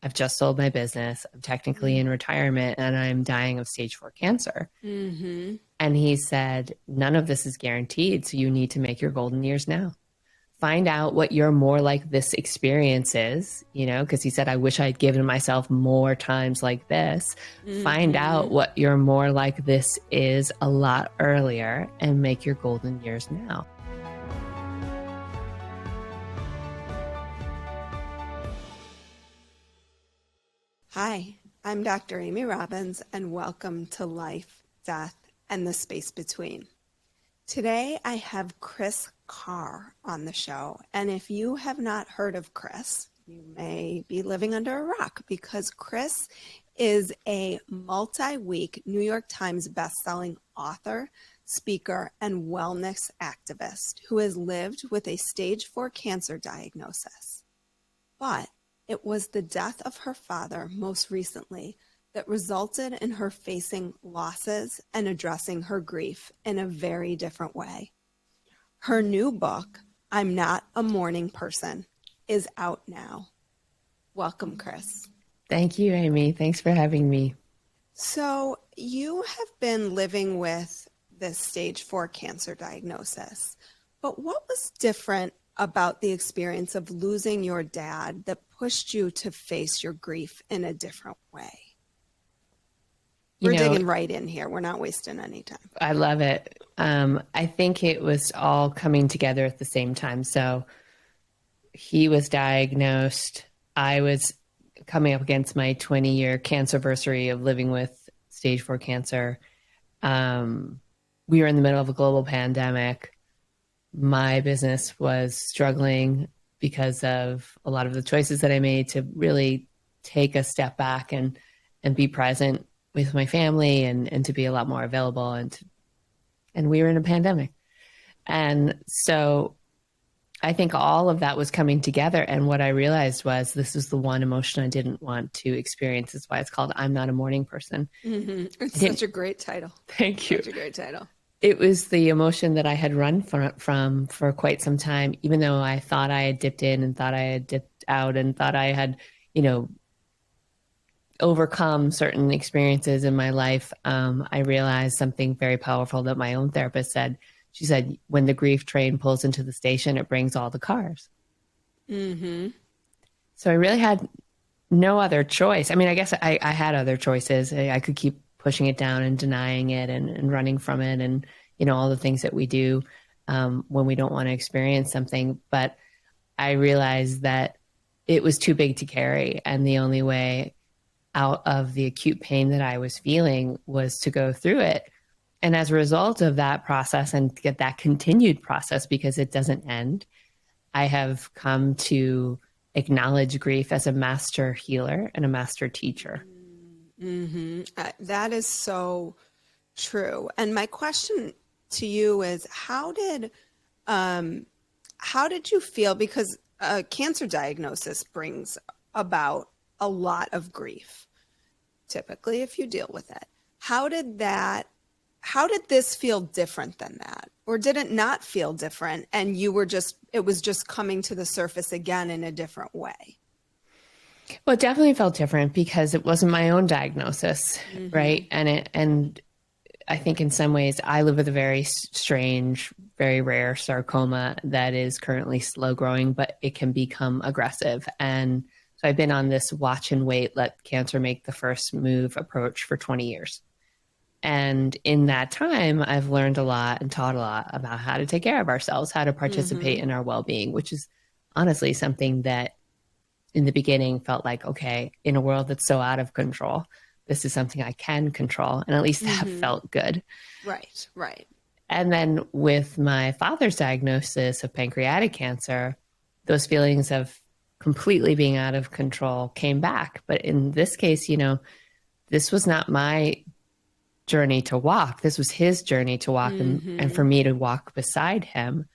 I've just sold my business. I'm technically in retirement and I'm dying of stage 4 cancer. Mm-hmm. And he said, none of this is guaranteed. So you need to make your golden years now. Find out what your more like this experience is, because he said, I wish I'd given myself more times like this. Find out what your more like this is a lot earlier and make your golden years now. Hi, I'm Dr. Amy Robbins, and welcome to Life, Death, and the Space Between. Today, I have Kris Carr on the show, and if you have not heard of Kris, you may be living under a rock because Kris is a multi-week New York Times bestselling author, speaker, and wellness activist who has lived with a stage 4 cancer diagnosis. But it was the death of her father most recently that resulted in her facing losses and addressing her grief in a very different way. Her new book, I'm Not a Mourning Person, is out now. Welcome, Kris. Thank you, Amy. Thanks for having me. So you have been living with this stage 4 cancer diagnosis, but what was different about the experience of losing your dad that pushed you to face your grief in a different way? We're digging right in here. We're not wasting any time. I love it. I think it was all coming together at the same time. So he was diagnosed. I was coming up against my 20-year cancerversary of living with stage 4 cancer. We were in the middle of a global pandemic. My business was struggling because of a lot of the choices that I made to really take a step back and be present with my family and to be a lot more available. And we were in a pandemic. And so I think all of that was coming together. And what I realized was this was the one emotion I didn't want to experience. That's why it's called I'm Not a Mourning Person. Mm-hmm. It's such a great title. Thank you. Such a great title. It was the emotion that I had run from for quite some time, even though I thought I had dipped in and thought I had dipped out and thought I had, overcome certain experiences in my life. I realized something very powerful that my own therapist said. She said, when the grief train pulls into the station, it brings all the cars. Mm-hmm. So I really had no other choice. I mean, I guess I had other choices. I could keep pushing it down and denying it and running from it and, all the things that we do when we don't want to experience something. But I realized that it was too big to carry. And the only way out of the acute pain that I was feeling was to go through it. And as a result of that process and get that continued process, because it doesn't end, I have come to acknowledge grief as a master healer and a master teacher. Mm-hmm. That is so true. And my question to you is, how did you feel? Because a cancer diagnosis brings about a lot of grief, typically, if you deal with it. How did this feel different than that? Or did it not feel different and it was just coming to the surface again in a different way? Well, it definitely felt different because it wasn't my own diagnosis, right? And I think in some ways I live with a very strange, very rare sarcoma that is currently slow growing, but it can become aggressive. And so I've been on this watch and wait, let cancer make the first move approach for 20 years. And in that time, I've learned a lot and taught a lot about how to take care of ourselves, how to participate in our well-being, which is honestly something that in the beginning felt like, okay, in a world that's so out of control, this is something I can control. And at least that felt good. Right, right. And then with my father's diagnosis of pancreatic cancer, those feelings of completely being out of control came back. But in this case, this was not my journey to walk. This was his journey to walk and for me to walk beside him.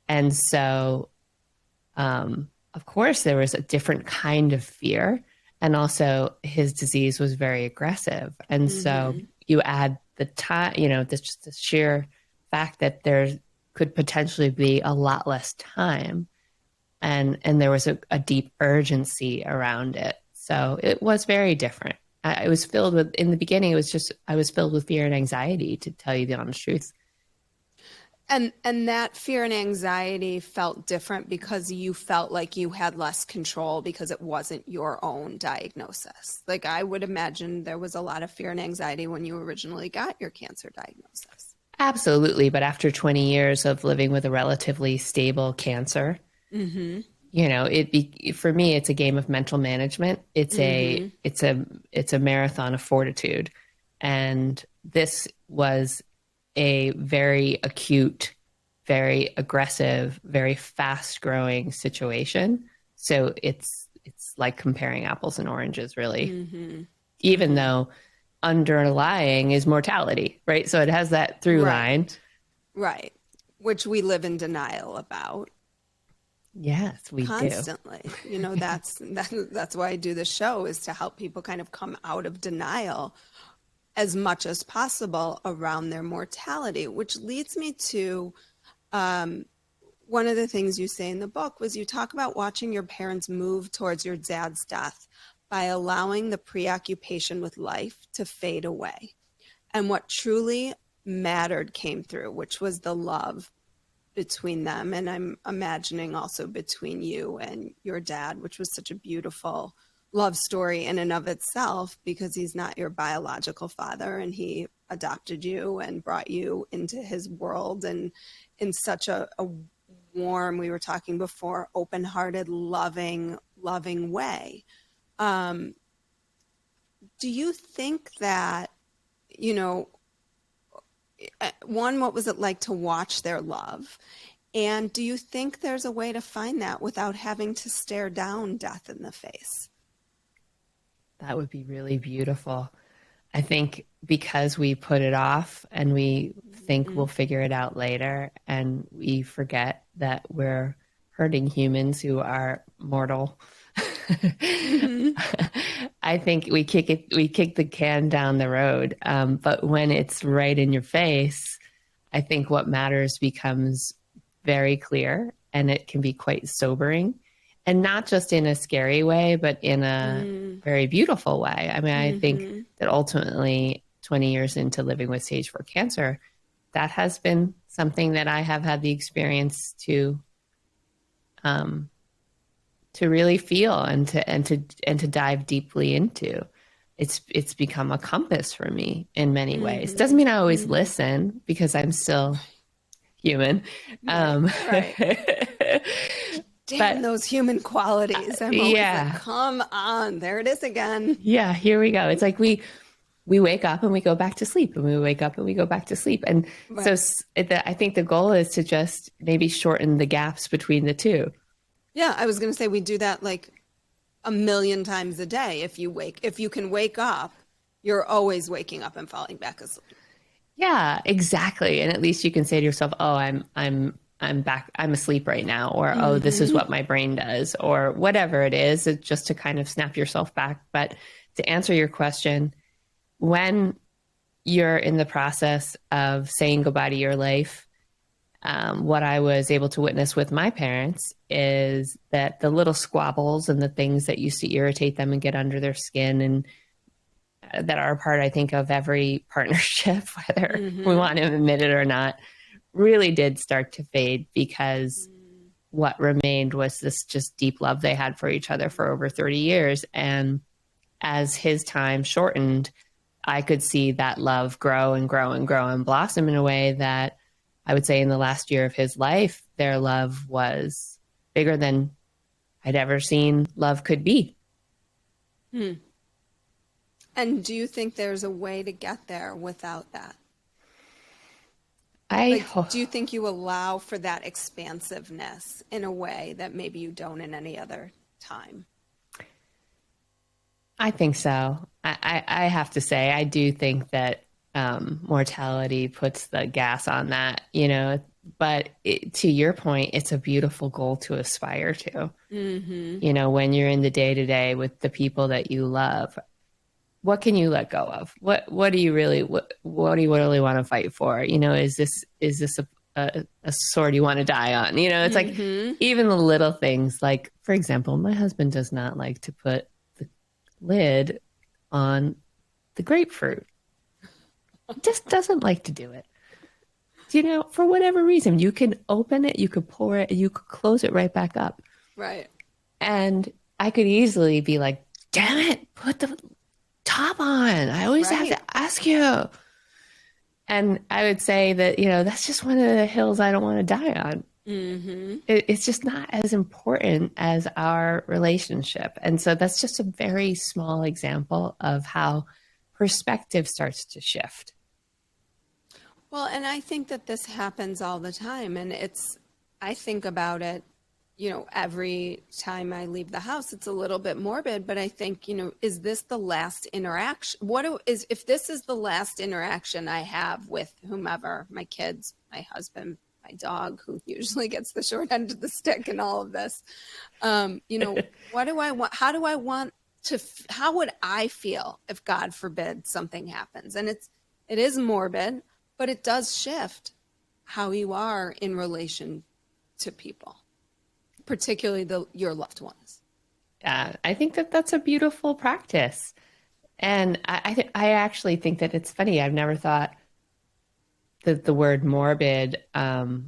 And so, of course, there was a different kind of fear. And also his disease was very aggressive. And so you add the time, just the sheer fact that there could potentially be a lot less time. And there was a deep urgency around it. So it was very different. I was filled with, in the beginning, it was just, I was filled with fear and anxiety, to tell you the honest truth. And that fear and anxiety felt different because you felt like you had less control because it wasn't your own diagnosis. Like I would imagine there was a lot of fear and anxiety when you originally got your cancer diagnosis. Absolutely. But after 20 years of living with a relatively stable cancer, you know, for me, it's a game of mental management. It's a marathon of fortitude. And this was a very acute, very aggressive, very fast growing situation. So it's like comparing apples and oranges, really. Even though underlying is mortality, right? So it has that through line. Right. Which we live in denial about. Yes, we constantly. You know, that's why I do the show, is to help people kind of come out of denial as much as possible around their mortality, which leads me to one of the things you say in the book was you talk about watching your parents move towards your dad's death by allowing the preoccupation with life to fade away. And what truly mattered came through, which was the love between them. And I'm imagining also between you and your dad, which was such a beautiful love story in and of itself, because he's not your biological father and he adopted you and brought you into his world, and in such a warm, we were talking before, open-hearted, loving way. Do you think that, you know, one, what was it like to watch their love? And do you think there's a way to find that without having to stare down death in the face? That would be really beautiful. I think because we put it off and we think we'll figure it out later, and we forget that we're hurting humans who are mortal. I think we kick the can down the road. But when it's right in your face, I think what matters becomes very clear, and it can be quite sobering, and not just in a scary way, but in a very beautiful way. I mean, I think that ultimately 20 years into living with stage 4 cancer, that has been something that I have had the experience to really feel and to dive deeply into. It's become a compass for me in many ways. Doesn't mean I always listen, because I'm still human. Right. Damn, those human qualities. I'm always like, come on, there it is again. Yeah, here we go. It's like we wake up and we go back to sleep, and we wake up and we go back to sleep. And so I think the goal is to just maybe shorten the gaps between the two. Yeah, I was going to say we do that like a million times a day. If you can wake up, you're always waking up and falling back asleep. Yeah, exactly. And at least you can say to yourself, "Oh, I'm back. I'm asleep right now," or "Oh, this is what my brain does," or whatever it is. It's just to kind of snap yourself back. But to answer your question, when you're in the process of saying goodbye to your life, what I was able to witness with my parents is that the little squabbles and the things that used to irritate them and get under their skin, and that are a part, I think, of every partnership, whether we want to admit it or not, really did start to fade, because what remained was this just deep love they had for each other for over 30 years. And as his time shortened, I could see that love grow and grow and grow and blossom in a way that I would say in the last year of his life, their love was bigger than I'd ever seen love could be. And do you think there's a way to get there without that? Do you think you allow for that expansiveness in a way that maybe you don't in any other time? I think so. I have to say, I do think that mortality puts the gas on that, you know, but to your point, it's a beautiful goal to aspire to. You know, when you're in the day-to-day with the people that you love, what can you let go of? What do you really really want to fight for? You know, is this a sword you want to die on? You know, it's like even the little things, like, for example, my husband does not like to put lid on the grapefruit. It just doesn't like to do it. For whatever reason, you can open it, you could pour it, you could close it right back up. Right. And I could easily be like, damn it, put the top on. I always have Right. to ask you. And I would say that, that's just one of the hills I don't want to die on. It's just not as important as our relationship. And so that's just a very small example of how perspective starts to shift. Well, and I think that this happens all the time. And I think about it, every time I leave the house, it's a little bit morbid, but I think, is this the last interaction? If this is the last interaction I have with whomever, my kids, my husband, my dog, who usually gets the short end of the stick in all of this, what do I want? How do I want to, how would I feel if, God forbid, something happens? And it is morbid, but it does shift how you are in relation to people, particularly your loved ones. I think that that's a beautiful practice. And I actually think that it's funny. I've never thought that the word morbid, I've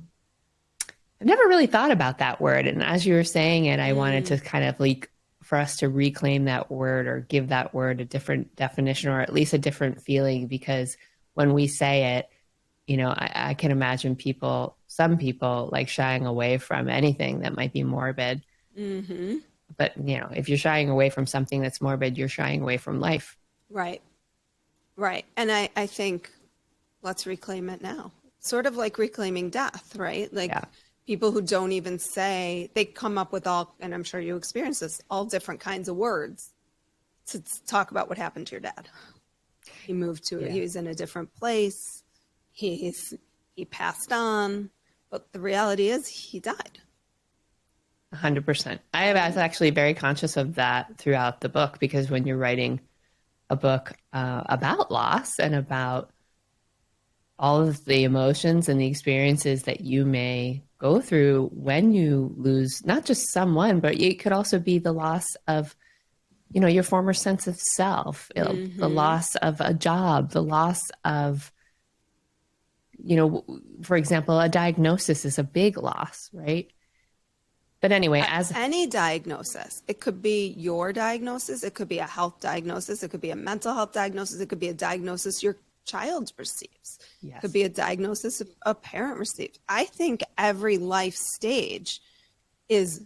never really thought about that word. And as you were saying it, I wanted to kind of for us to reclaim that word or give that word a different definition or at least a different feeling, because when we say it, I can imagine some people like shying away from anything that might be morbid. Mm-hmm. But, if you're shying away from something that's morbid, you're shying away from life. Right. Right. And I think let's reclaim it now. Sort of like reclaiming death, right? Like people who don't even say, they come up with and I'm sure you experience this, all different kinds of words to talk about what happened to your dad. He moved he was in a different place. He passed on, but the reality is he died. 100%. I was actually very conscious of that throughout the book, because when you're writing a book about loss and about all of the emotions and the experiences that you may go through when you lose not just someone, but it could also be the loss of, your former sense of self, the loss of a job, the loss of, for example, a diagnosis is a big loss, right? But anyway, as any diagnosis, it could be your diagnosis, it could be a health diagnosis, it could be a mental health diagnosis, it could be a diagnosis your child receives, it could be a diagnosis a parent receives. I think every life stage is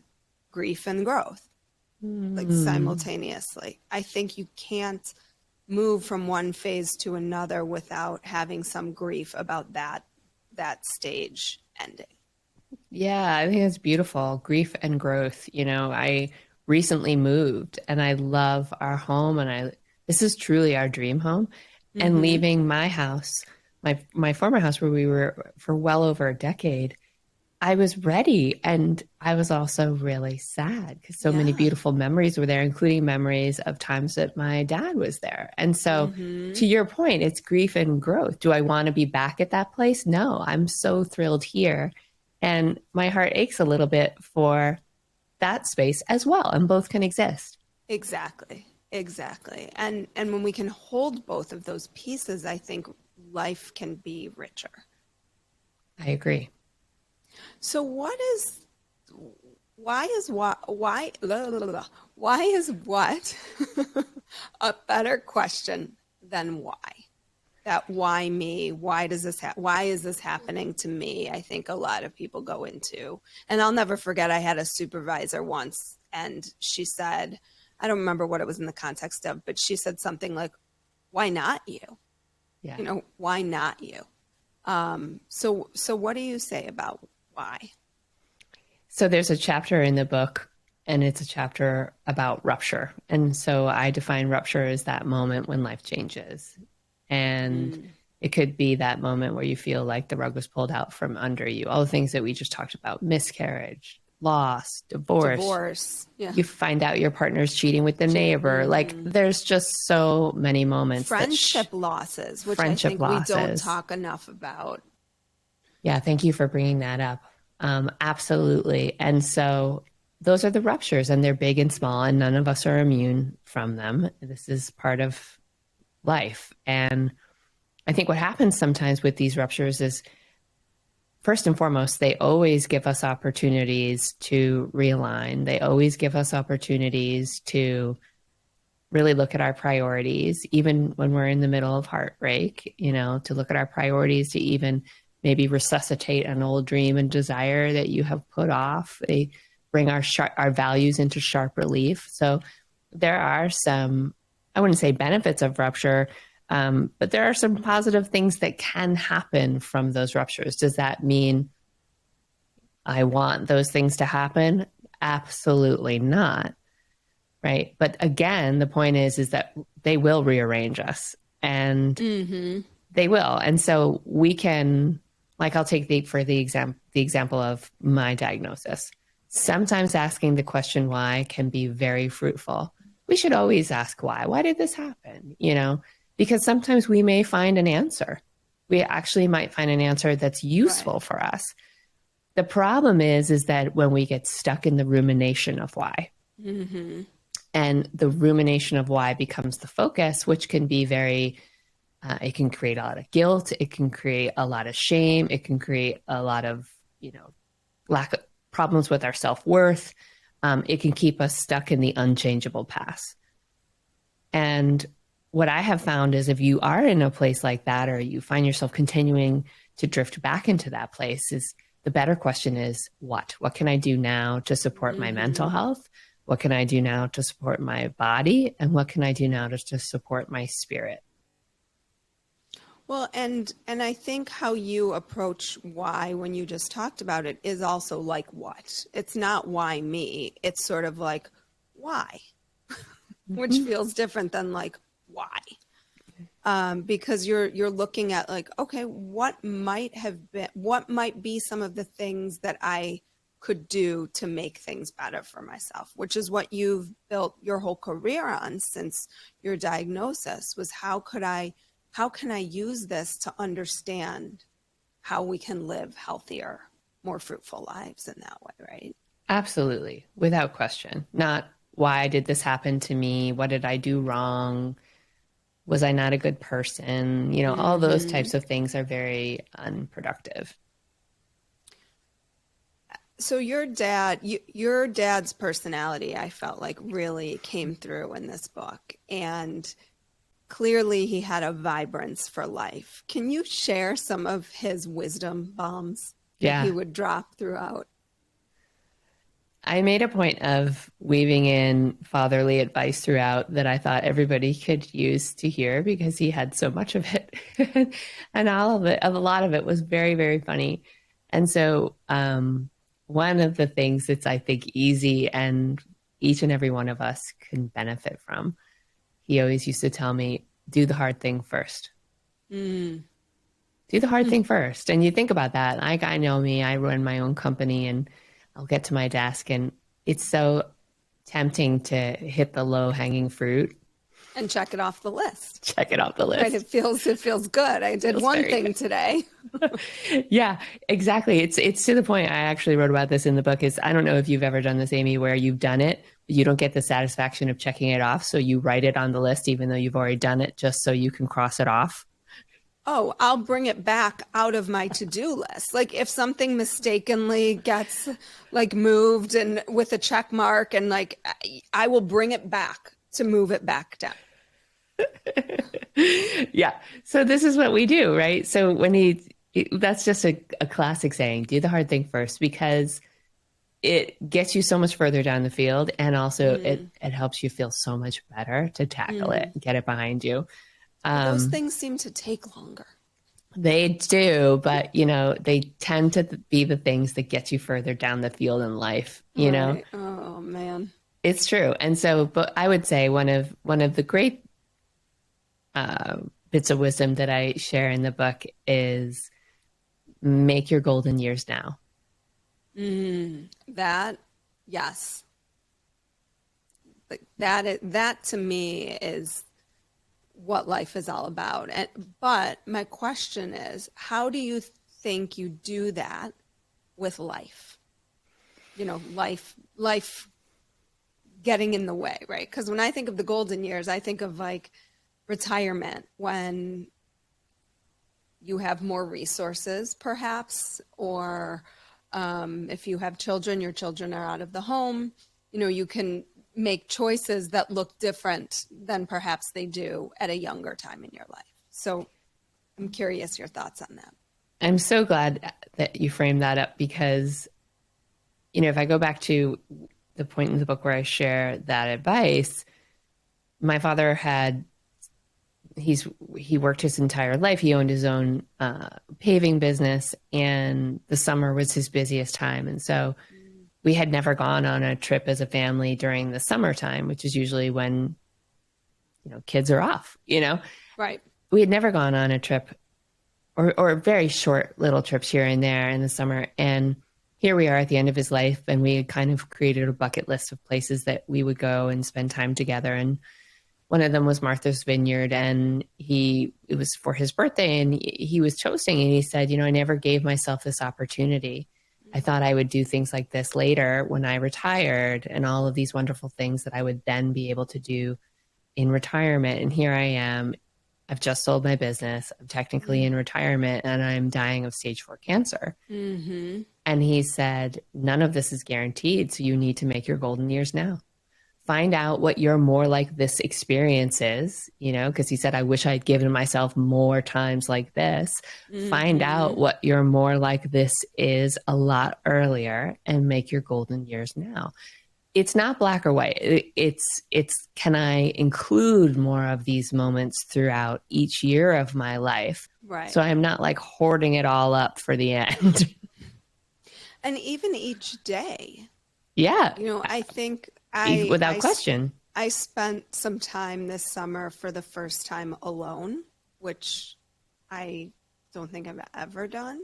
grief and growth, like simultaneously. I think you can't move from one phase to another without having some grief about that stage ending. Yeah, I think it's beautiful. Grief and growth. I recently moved and I love our home, and this is truly our dream home. And leaving my house, my former house where we were for well over a decade, I was ready, and I was also really sad because so many beautiful memories were there, including memories of times that my dad was there. And so to your point, it's grief and growth. Do I want to be back at that place? No, I'm so thrilled here. And my heart aches a little bit for that space as well. And both can exist. Exactly. And when we can hold both of those pieces, I think life can be richer. I agree. So why is what a better question than why? That why me? Why is this happening to me? I think a lot of people go into, and I'll never forget, I had a supervisor once, and she said, I don't remember what it was in the context of, but she said something like, why not you? Yeah. Why not you? So what do you say about why? So there's a chapter in the book, and it's a chapter about rupture. And so I define rupture as that moment when life changes. And it could be that moment where you feel like the rug was pulled out from under you. All the things that we just talked about: miscarriage, loss, divorce. Yeah. You find out your partner's cheating with the neighbor. Like, there's just so many moments. Friendship losses, which I think we don't talk enough about. Yeah, thank you for bringing that up. Absolutely. And so those are the ruptures, and they're big and small, and none of us are immune from them. This is part of life. And I think what happens sometimes with these ruptures is, first and foremost, they always give us opportunities to realign. They always give us opportunities to really look at our priorities, even when we're in the middle of heartbreak, to look at our priorities, to even maybe resuscitate an old dream and desire that you have put off. They bring our values into sharp relief. So there are some, I wouldn't say benefits of rupture, but there are some positive things that can happen from those ruptures. Does that mean I want those things to happen? Absolutely not. Right. But again, the point is that they will rearrange us, and they will. And so we can, like, I'll take the example of my diagnosis. Sometimes asking the question why can be very fruitful. We should always ask why. Why did this happen? Because sometimes we may find an answer. We actually might find an answer that's useful for us. The problem is that when we get stuck in the rumination of why, and the rumination of why becomes the focus, which can be it can create a lot of guilt. It can create a lot of shame. It can create a lot of, lack of problems with our self-worth. It can keep us stuck in the unchangeable past. And what I have found is, if you are in a place like that, or you find yourself continuing to drift back into that place, is the better question is, what can I do now to support my mental health? What can I do now to support my body? And what can I do now to support my spirit? Well, and I think how you approach why, when you just talked about it, is also like what. It's not why me. It's sort of like why, which feels different than like why. Because you're looking at like, okay, what might be some of the things that I could do to make things better for myself, which is what you've built your whole career on since your diagnosis, was how can I use this to understand how we can live healthier, more fruitful lives in that way, right? Absolutely. Without question. Not why did this happen to me? What did I do wrong? Was I not a good person? All those types of things are very unproductive. So your dad's personality, I felt like, really came through in this book, and clearly he had a vibrance for life. Can you share some of his wisdom bombs that he would drop throughout? I made a point of weaving in fatherly advice throughout that I thought everybody could use to hear, because he had so much of it. And a lot of it was very, very funny. And so, one of the things that's, I think, easy and each and every one of us can benefit from, he always used to tell me, do the hard thing first. Do the hard thing first. And you think about that. Like, I know me, I run my own company, and I'll get to my desk, and it's so tempting to hit the low hanging fruit. And check it off the list. Check it off the list. Right, it feels good. I did one thing today. Yeah, exactly. It's to the point. I actually wrote about this in the book. I don't know if you've ever done this, Amy, where you've done it, but you don't get the satisfaction of checking it off. So you write it on the list, even though you've already done it, just so you can cross it off. Oh, I'll bring it back out of my to-do list. Like, if something mistakenly gets like moved and with a check mark, and like, I will bring it back to move it back down. Yeah. So this is what we do, right? So that's just a classic saying, do the hard thing first, because it gets you so much further down the field. And also it helps you feel so much better to tackle it, get it behind you. Those things seem to take longer. They do, but they tend to be the things that get you further down the field in life, know? Oh man. It's true. And so, but I would say one of the great bits of wisdom that I share in the book is make your golden years now. That, yes. That to me is what life is all about. But my question is, how do you think you do that with life? life getting in the way, right? Because when I think of the golden years, I think of like retirement, when you have more resources, perhaps, or if you have children, your children are out of the home, you can make choices that look different than perhaps they do at a younger time in your life. So I'm curious your thoughts on that. I'm so glad that you framed that up because, if I go back to the point in the book where I share that advice, my father he worked his entire life. He owned his own paving business, and the summer was his busiest time. And so we had never gone on a trip as a family during the summertime, which is usually when, kids are off, Right. We had never gone on a trip or very short little trips here and there in the summer. And here we are at the end of his life, and we had kind of created a bucket list of places that we would go and spend time together. And one of them was Martha's Vineyard, and it was for his birthday, and he was toasting, and he said, I never gave myself this opportunity. I thought I would do things like this later when I retired, and all of these wonderful things that I would then be able to do in retirement. And here I am. I've just sold my business. I'm technically in retirement, and I'm dying of stage 4 cancer. Mm-hmm. And he said, none of this is guaranteed, so you need to make your golden years now. Find out what your more like this experience is, because he said, I wish I'd given myself more times like this. Mm-hmm. Find out what your more like this is a lot earlier and make your golden years now. It's not black or white. It's can I include more of these moments throughout each year of my life? Right. So I'm not like hoarding it all up for the end. And even each day. Yeah. I think without question. I spent some time this summer for the first time alone, which I don't think I've ever done,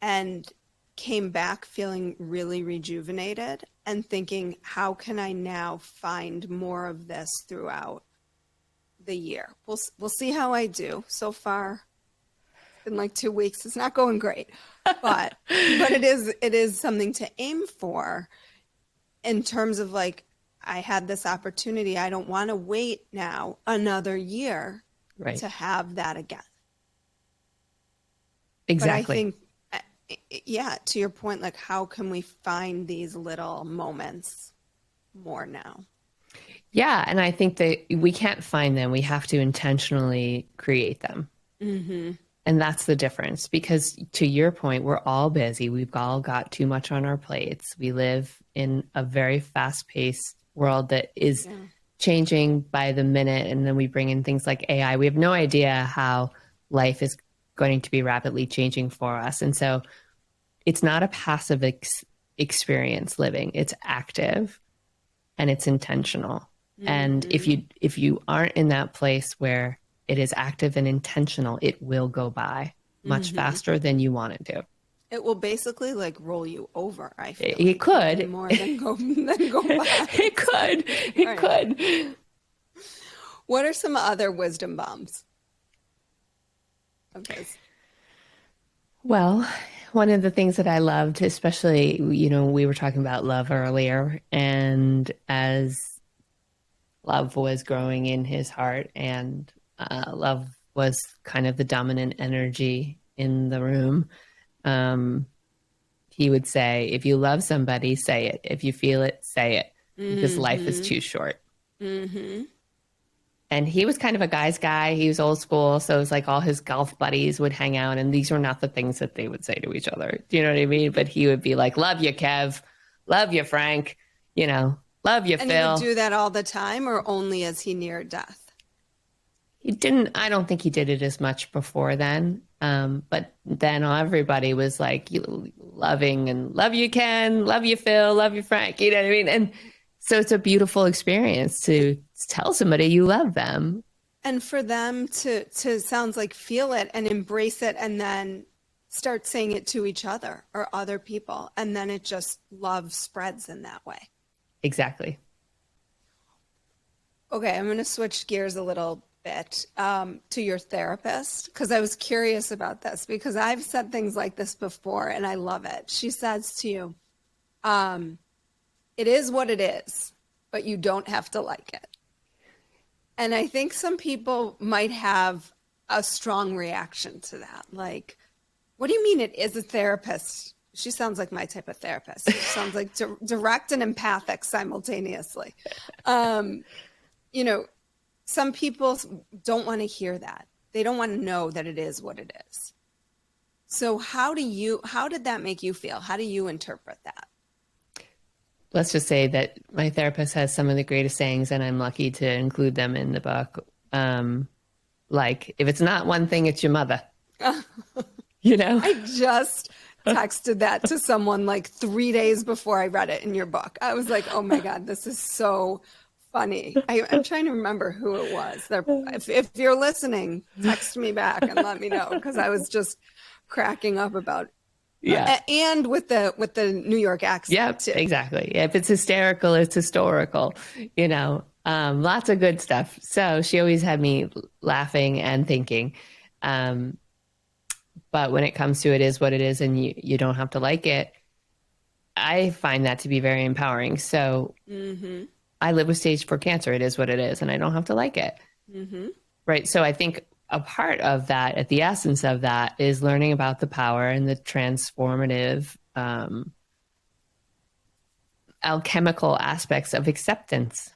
and came back feeling really rejuvenated and thinking, how can I now find more of this throughout the year? We'll see how I do. So far, in like 2 weeks, it's not going great, but it is something to aim for. In terms of like, I had this opportunity. I don't want to wait now another year to have that again. Exactly. But I think, to your point, like, how can we find these little moments more now? Yeah. And I think that we can't find them. We have to intentionally create them. Mm-hmm. And that's the difference, because to your point, we're all busy. We've all got too much on our plates. We live in a very fast-paced world that is changing by the minute. And then we bring in things like AI. We have no idea how life is going to be rapidly changing for us. And so it's not a passive experience living. It's active and it's intentional. Mm-hmm. And if you aren't in that place where it is active and intentional, it will go by much faster than you want it to. It will basically like roll you over, I feel. It could. More than go by. It could. It could. What are some other wisdom bombs? Okay. Well, one of the things that I loved, especially, we were talking about love earlier, and as love was growing in his heart, and love was kind of the dominant energy in the room. He would say, if you love somebody, say it. If you feel it, say it, because life is too short. Mm-hmm. And he was kind of a guy's guy. He was old school. So it was like all his golf buddies would hang out, and these were not the things that they would say to each other. Do you know what I mean? But he would be like, love you, Kev. Love you, Frank. Love you, Phil. And he would do that all the time, or only as he neared death? I don't think he did it as much before then. But then everybody was like loving and love you, Ken, love you, Phil, love you, Frank. You know what I mean? And so it's a beautiful experience to tell somebody you love them. And for them to sounds like feel it and embrace it, and then start saying it to each other or other people. And then it just love spreads in that way. Exactly. Okay, I'm going to switch gears a little bit to your therapist, because I was curious about this, because I've said things like this before and I love it. She says to you, It is what it is, but you don't have to like it. And I think some people might have a strong reaction to that. Like, what do you mean it is a therapist? She sounds like my type of therapist. She sounds like direct and empathic simultaneously. You know, some people don't want to hear that. They don't want to know that it is what it is. So how did that make you feel? How do you interpret that? Let's just say that my therapist has some of the greatest sayings, and I'm lucky to include them in the book. Like, if it's not one thing, it's your mother. You know? I just texted that to someone like 3 days before I read it in your book. I was like, oh my God, this is so funny. I'm trying to remember who it was. If you're listening, text me back and let me know, because I was just cracking up about and with the New York accent. Yep, too. exactly. If it's hysterical, it's historical, you know, lots of good stuff. So she always had me laughing and thinking. But when it comes to it is what it is, and you don't have to like it, I find that to be very empowering. So I live with stage 4 cancer. It is what it is, and I don't have to like it. Right. So I think a part of that, at the essence of that, is learning about the power and the transformative alchemical aspects of acceptance.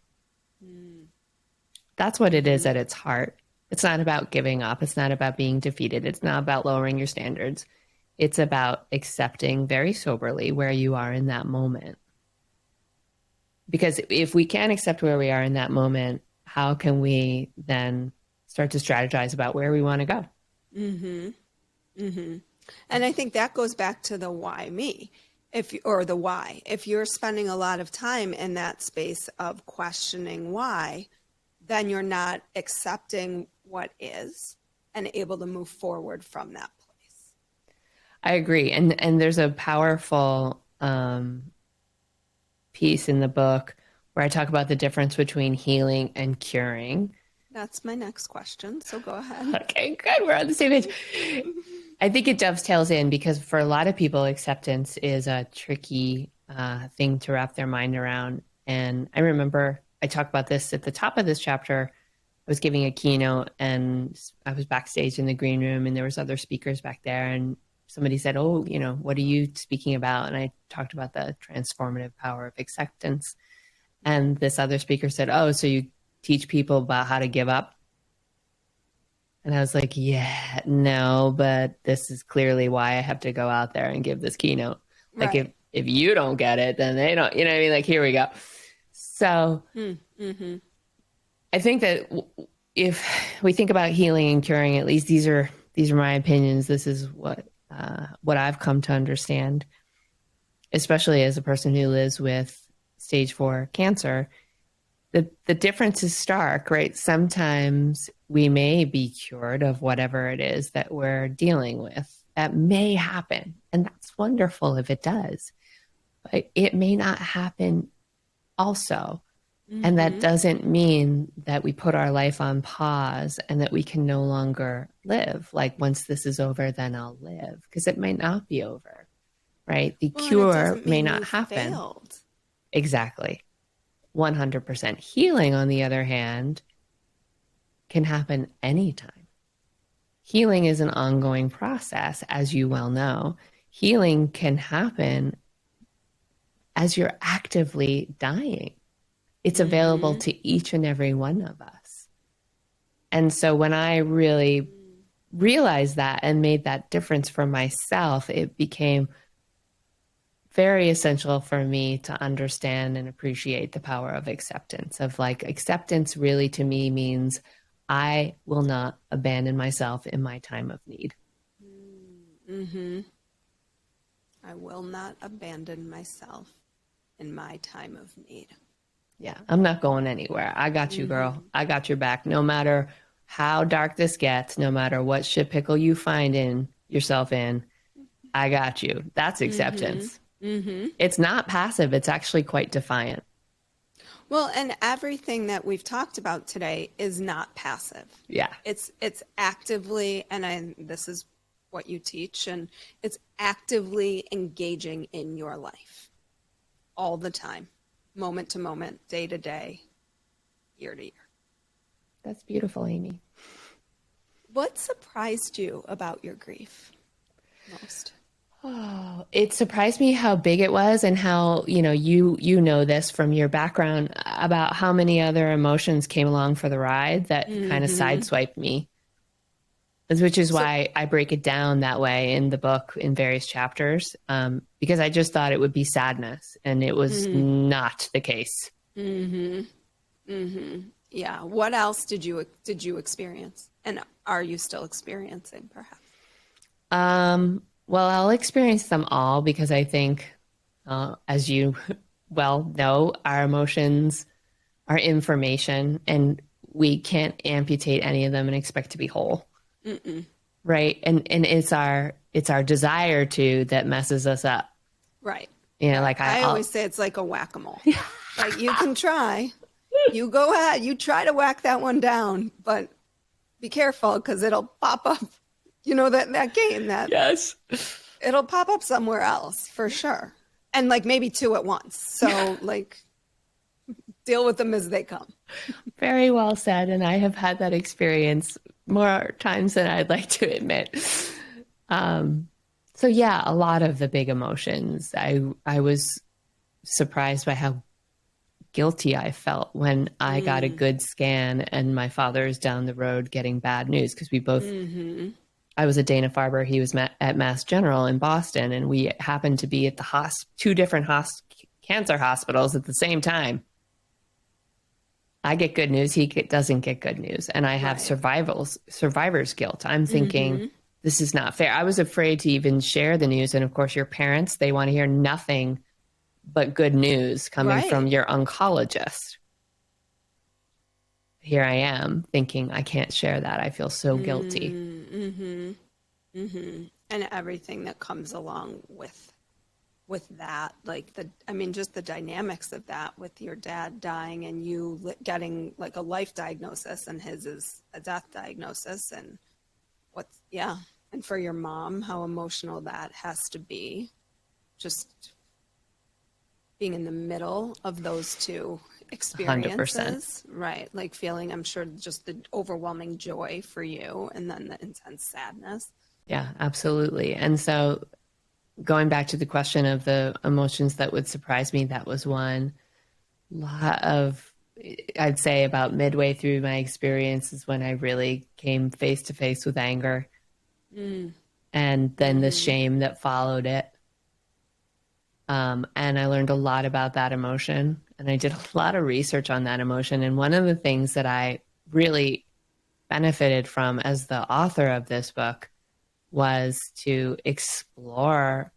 That's what it is at its heart. It's not about giving up. It's not about being defeated. It's not about lowering your standards. It's about accepting very soberly where you are in that moment. Because if we can't accept where we are in that moment, how can we then start to strategize about where we want to go? And I think that goes back to the why me, the why. If you're spending a lot of time in that space of questioning why, then you're not accepting what is and able to move forward from that place. I agree. And there's a powerful piece in the book where I talk about the difference between healing and curing. That's my next question, so go ahead. Okay, good. We're on the same page. I think it dovetails in because for a lot of people, acceptance is a tricky thing to wrap their mind around. And I remember I talked about this at the top of this chapter. I was giving a keynote and I was backstage in the green room and there was other speakers back there. And somebody said, oh, you know, what are you speaking about? And I talked about the transformative power of acceptance. And this other speaker said, oh, so you teach people about how to give up? And I was like, yeah, no, but this is clearly why I have to go out there and give this keynote. Like if you don't get it, then they don't, you know what I mean? Like, here we go. So I think that if we think about healing and curing, at least these are my opinions. This is what I've come to understand, especially as a person who lives with stage 4 cancer. The difference is stark, right? Sometimes we may be cured of whatever it is that we're dealing with. That may happen, and that's wonderful if it does. But it may not happen also. And that doesn't mean that we put our life on pause and that we can no longer live. Like, once this is over, then I'll live, because it might not be over, right? The cure may not happen. Failed. Exactly. 100%. Healing, on the other hand, can happen anytime. Healing is an ongoing process, as you well know. Healing can happen as you're actively dying. It's available to each and every one of us. And so when I really realized that and made that difference for myself, it became very essential for me to understand and appreciate the power of acceptance. Of like, acceptance really to me means I will not abandon myself in my time of need. I will not abandon myself in my time of need. Yeah, I'm not going anywhere. I got you, girl. I got your back. No matter how dark this gets, no matter what shit pickle you find in yourself in, I got you. That's acceptance. It's not passive. It's actually quite defiant. Well, and everything that we've talked about today is not passive. Yeah. It's actively, and this is what you teach, and it's actively engaging in your life. all the time, moment to moment, day to day, year to year. That's beautiful, Amy. What surprised you about your grief most? Oh, it surprised me how big it was and how, you know this from your background about how many other emotions came along for the ride that kind of Mm-hmm. sideswiped me. Which is So, why I break it down that way in the book in various chapters, because I just thought it would be sadness, and it was mm-hmm. not the case. Mm-hmm. Mm-hmm. Yeah. What else did you experience? And are you still experiencing, perhaps? Well, I'll experience them all because I think, as you well know, our emotions are information, and we can't amputate any of them and expect to be whole, Mm-mm. right? And it's our desire to that messes us up. Right. Right. Like I I'll always say it's like a whack-a-mole. Like you can try, you go ahead, you try to whack that one down, but be careful because it'll pop up. You know that game that yes. it'll pop up somewhere else for sure. And like maybe two at once. So like deal with them as they come. Very well said. And I have had that experience more times than I'd like to admit. So yeah, a lot of the big emotions. I was surprised by how guilty I felt when I got a good scan and my father is down the road getting bad news because we both. Mm-hmm. I was at Dana-Farber. He was at Mass General in Boston, and we happened to be at the two different cancer hospitals at the same time. I get good news. He doesn't get good news. And I have Right. survivor's guilt. I'm thinking, Mm-hmm. this is not fair. I was afraid to even share the news. And of course, your parents, they want to hear nothing but good news coming from Right. your oncologist. Here I am thinking, I can't share that. I feel so guilty. Mm-hmm. Mm-hmm. And everything that comes along with that, like just the dynamics of that with your dad dying and you getting like a life diagnosis and his is a death diagnosis, and and for your mom, how emotional that has to be, just being in the middle of those two 100%. experiences, right? Like feeling, I'm sure, just the overwhelming joy for you and then the intense sadness. Yeah, absolutely. And so going back to the question of the emotions that would surprise me, that was one. Lot of, I'd say about midway through my experience is when I really came face to face with anger, Mm. and then the Mm-hmm. shame that followed it. And I learned a lot about that emotion, and I did a lot of research on that emotion. And one of the things that I really benefited from as the author of this book was to explore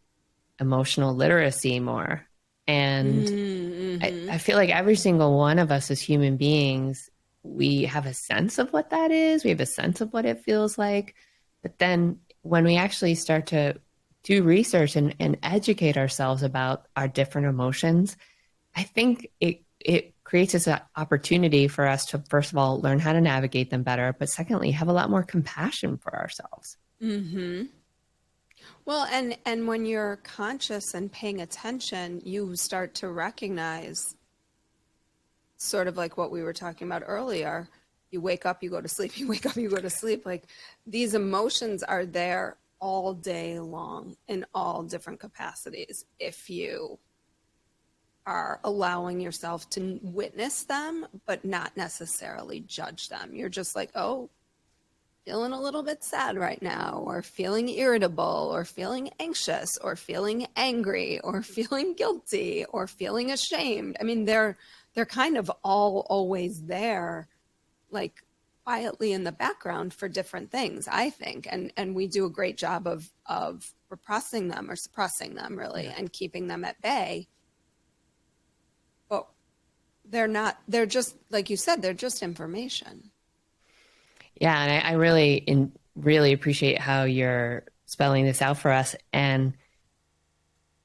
emotional literacy more. And Mm-hmm. I feel like every single one of us as human beings, we have a sense of what that is. We have a sense of what it feels like. But then when we actually start to do research and educate ourselves about our different emotions, I think it creates this opportunity for us to, first of all, learn how to navigate them better, but secondly, have a lot more compassion for ourselves. Mm-hmm. Well, and when you're conscious and paying attention, you start to recognize sort of like what we were talking about earlier. You wake up, you go to sleep, you wake up, you go to sleep. Like these emotions are there all day long in all different capacities if you are allowing yourself to witness them, but not necessarily judge them. You're just like, oh, feeling a little bit sad right now, or feeling irritable, or feeling anxious, or feeling angry, or feeling guilty, or feeling ashamed. I mean, they're kind of all always there, like quietly in the background for different things, I think. And we do a great job of repressing them or suppressing them really, Yeah. and keeping them at bay. But they're just, like you said, they're just information. Yeah, and I really appreciate how you're spelling this out for us. And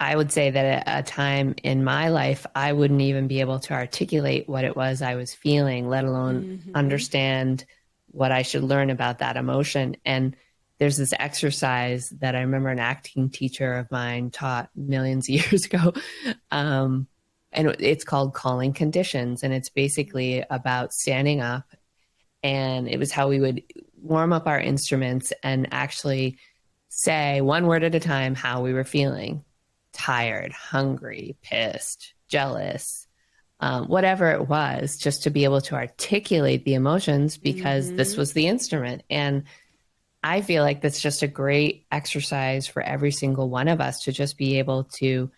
I would say that at a time in my life, I wouldn't even be able to articulate what it was I was feeling, let alone Mm-hmm. understand what I should learn about that emotion. And there's this exercise that I remember an acting teacher of mine taught millions of years ago. and it's called Calling Conditions. And it's basically about standing up. And it was how we would warm up our instruments and actually say one word at a time how we were feeling: tired, hungry, pissed, jealous, whatever it was, just to be able to articulate the emotions because this was the instrument. And I feel like that's just a great exercise for every single one of us to just be able to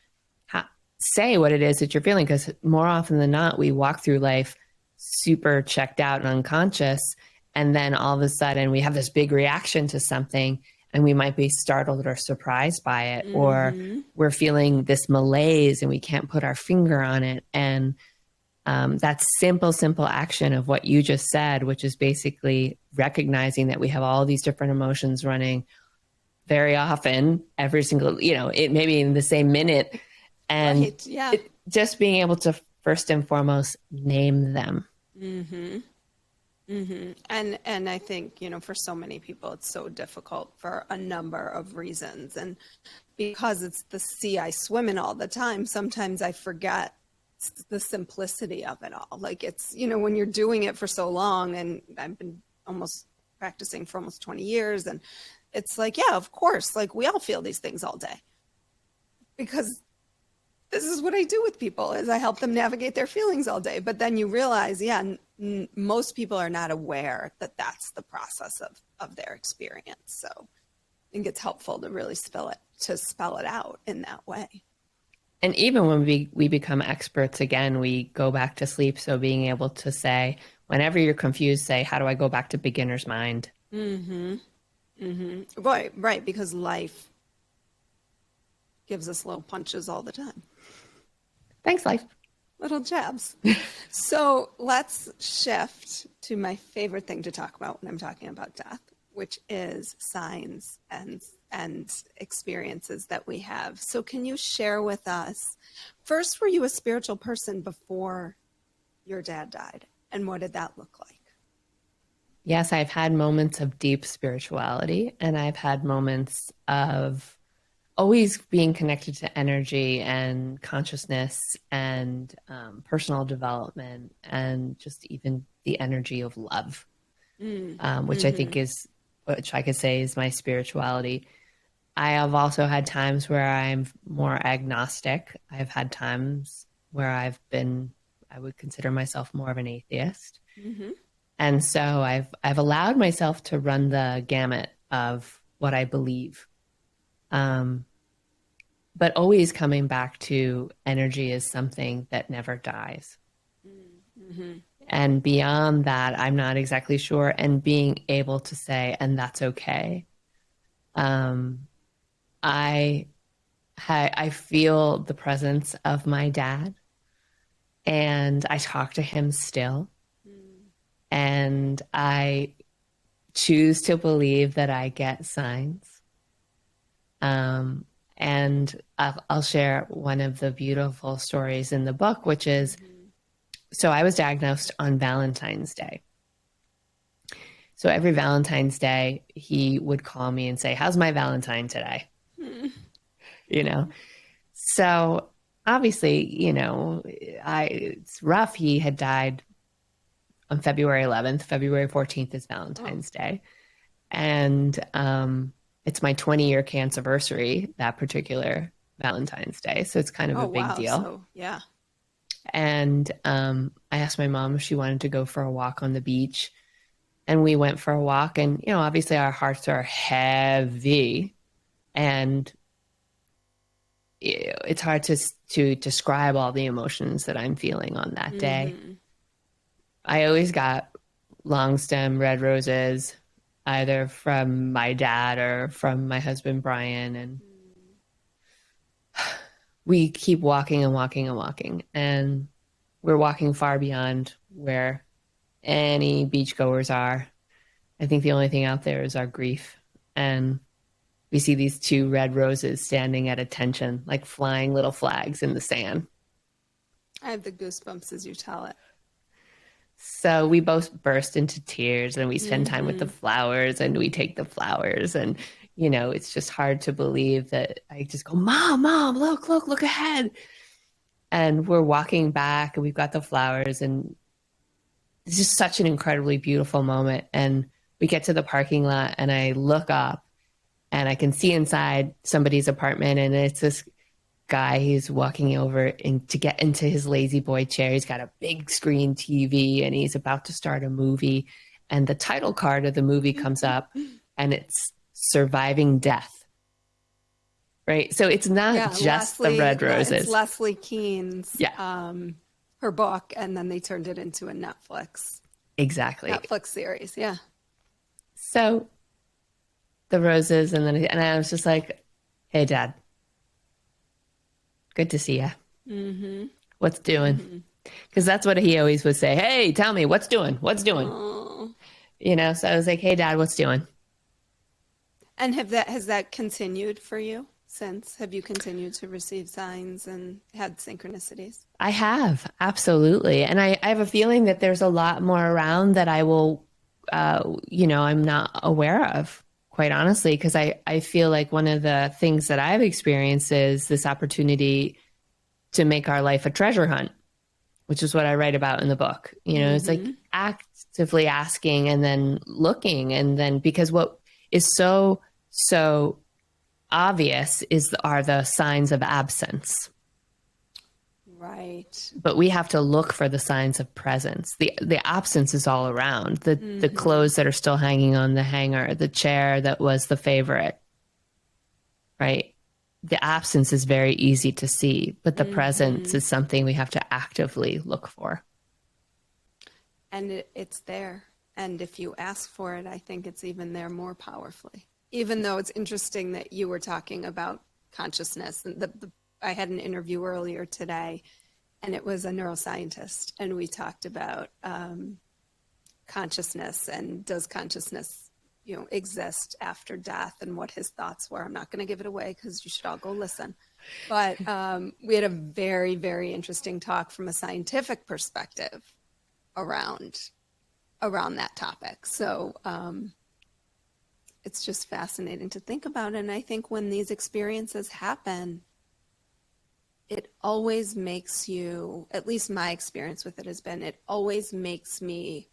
say what it is that you're feeling. Because more often than not, we walk through life super checked out and unconscious. And then all of a sudden we have this big reaction to something and we might be startled or surprised by it, or we're feeling this malaise and we can't put our finger on it. And that simple action of what you just said, which is basically recognizing that we have all these different emotions running very often, every single, it maybe in the same minute. And Right, yeah. Just being able to first and foremost name them. And I think, for so many people, it's so difficult for a number of reasons. And because it's the sea I swim in all the time, sometimes I forget the simplicity of it all. Like it's, when you're doing it for so long, and I've been almost practicing for almost 20 years. And it's like, yeah, of course, like we all feel these things all day, because this is what I do with people, is I help them navigate their feelings all day. But then you realize, yeah, most people are not aware that that's the process of their experience. So I think it's helpful to really spell it out in that way. And even when we become experts again, we go back to sleep. So being able to say, whenever you're confused, say, how do I go back to beginner's mind? Right. Because life gives us little punches all the time. Thanks, life. Little jabs. So let's shift to my favorite thing to talk about when I'm talking about death, which is signs and experiences that we have. So can you share with us, first, were you a spiritual person before your dad died? And what did that look like? Yes, I've had moments of deep spirituality, and I've had moments of always being connected to energy and consciousness and personal development, and just even the energy of love, which I think is, which I could say is my spirituality. I have also had times where I'm more agnostic. I've had times where I would consider myself more of an atheist. And so I've allowed myself to run the gamut of what I believe. But always coming back to energy is something that never dies. And beyond that, I'm not exactly sure. And being able to say, and that's okay. I feel the presence of my dad, and I talk to him still. And I choose to believe that I get signs. And I'll share one of the beautiful stories in the book, which is, so I was diagnosed on Valentine's Day. So every Valentine's Day, he would call me and say, how's my Valentine today? So obviously, it's rough. He had died on February 11th. February 14th is Valentine's Day. And it's my 20-year cancerversary, that particular Valentine's Day. So it's kind of a big deal. So, yeah. And I asked my mom if she wanted to go for a walk on the beach. And we went for a walk. And, obviously our hearts are heavy. And it's hard to describe all the emotions that I'm feeling on that day. I always got long stem red roses, either from my dad or from my husband, Brian. And we keep walking and walking and walking. And we're walking far beyond where any beachgoers are. I think the only thing out there is our grief. And we see these two red roses standing at attention, like flying little flags in the sand. I have the goosebumps as you tell it. So we both burst into tears, and we spend time with the flowers, and we take the flowers. And, it's just hard to believe that I just go, Mom, look ahead. And we're walking back and we've got the flowers, and it's just such an incredibly beautiful moment. And we get to the parking lot and I look up and I can see inside somebody's apartment, and it's this guy. He's walking over to get into his lazy boy chair. He's got a big screen TV and he's about to start a movie. And the title card of the movie comes up and it's Surviving Death. Right. So it's not just the red roses. It's Leslie Kean's, Yeah. Her book, and then they turned it into a Exactly. Netflix series. Yeah. So the roses, and I was just like, "Hey, Dad, good to see you. Mm-hmm. What's doing?" Because that's what he always would say. "Hey, tell me what's doing. What's doing?" Oh. So I was like, "Hey, Dad, what's doing?" And has that continued for you since? Have you continued to receive signs and had synchronicities? I have, absolutely. And I have a feeling that there's a lot more around that I will, I'm not aware of, quite honestly, because I feel like one of the things that I've experienced is this opportunity to make our life a treasure hunt, which is what I write about in the book. It's like actively asking and then looking. And then because what is so obvious are the signs of absence. Right. But we have to look for the signs of presence. The absence is all around. The clothes that are still hanging on the hanger, the chair that was the favorite. Right? The absence is very easy to see, but the presence is something we have to actively look for. And it's there. And if you ask for it, I think it's even there more powerfully. Even though it's interesting that you were talking about consciousness. And I had an interview earlier today, and it was a neuroscientist, and we talked about consciousness and does consciousness, exist after death, and what his thoughts were. I'm not going to give it away because you should all go listen. But we had a very, very interesting talk from a scientific perspective around that topic. So it's just fascinating to think about. And I think when these experiences happen, it always makes you, at least my experience with it has been, it always makes me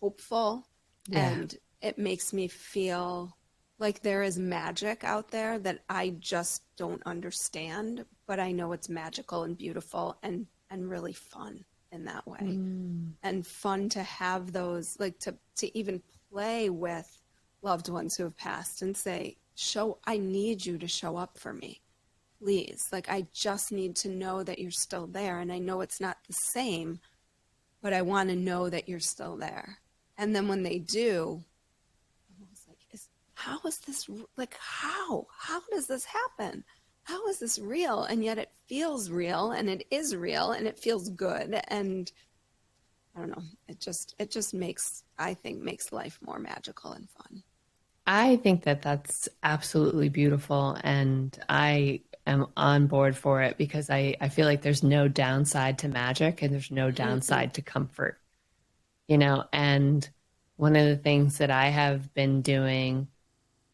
hopeful. Yeah. And it makes me feel like there is magic out there that I just don't understand, but I know it's magical and beautiful and really fun in that way. And fun to have those, like to even play with loved ones who have passed and say, I need you to show up for me, please. Like, I just need to know that you're still there. And I know it's not the same, but I want to know that you're still there. And then when they do, I'm always like, how is this, like, how does this happen? How is this real? And yet it feels real, and it is real, and it feels good. And I don't know, it just makes life more magical and fun. I think that that's absolutely beautiful, and I am on board for it because I feel like there's no downside to magic and there's no downside to comfort, and one of the things that I have been doing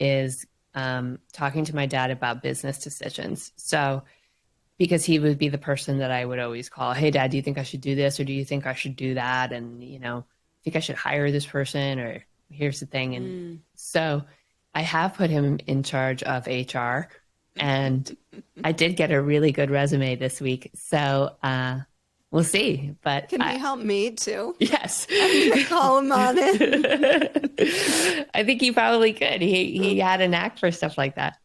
is talking to my dad about business decisions. So, because he would be the person that I would always call, "Hey, Dad, do you think I should do this, or do you think I should do that? And, think I should hire this person, or here's the thing." And so I have put him in charge of HR, and I did get a really good resume this week. So we'll see. But Can he help me too? Yes. I'm going to call him on it. I think he probably could. He had a knack for stuff like that.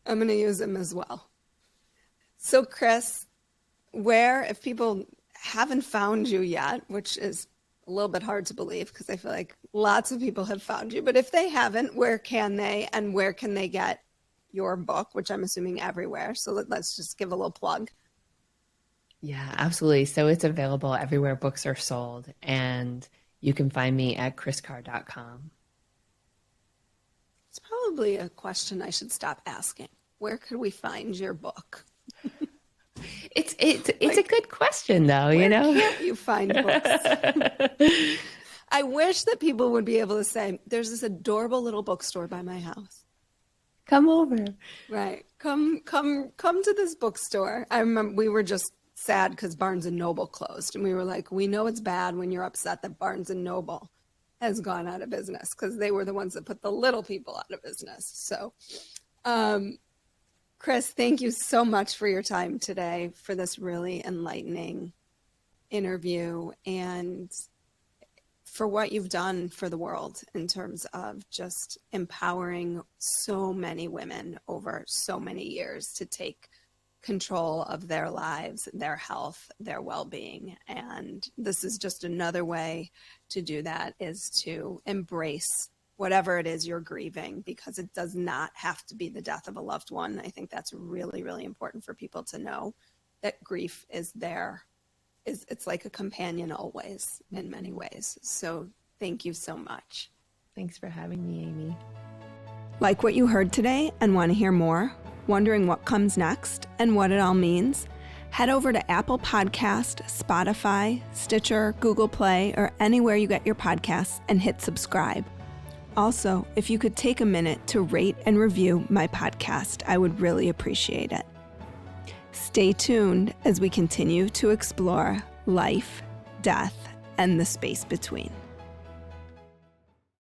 I'm going to use him as well. So, Kris, if people haven't found you yet, which is a little bit hard to believe because I feel like lots of people have found you, but if they haven't, where can they, and where can they get your book, which I'm assuming everywhere? So let's just give a little plug. Yeah, absolutely. So it's available everywhere books are sold, and you can find me at kriscarr.com. It's probably a question I should stop asking. Where could we find your book? It's a good question, though. Where can't you find books? I wish that people would be able to say, "There's this adorable little bookstore by my house. Come over." Right? Come to this bookstore. I remember we were just sad because Barnes & Noble closed. And we were like, we know it's bad when you're upset that Barnes & Noble has gone out of business, because they were the ones that put the little people out of business. So, Kris, thank you so much for your time today, for this really enlightening interview, and for what you've done for the world in terms of just empowering so many women over so many years to take control of their lives, their health, their well-being. And this is just another way to do that, is to embrace whatever it is you're grieving, because it does not have to be the death of a loved one. I think that's really, really important for people to know, that grief is there. It's like a companion always, in many ways. So thank you so much. Thanks for having me, Amy. Like what you heard today and want to hear more? Wondering what comes next and what it all means? Head over to Apple Podcast, Spotify, Stitcher, Google Play, or anywhere you get your podcasts and hit subscribe. Also, if you could take a minute to rate and review my podcast, I would really appreciate it. Stay tuned as we continue to explore life, death, and the space between.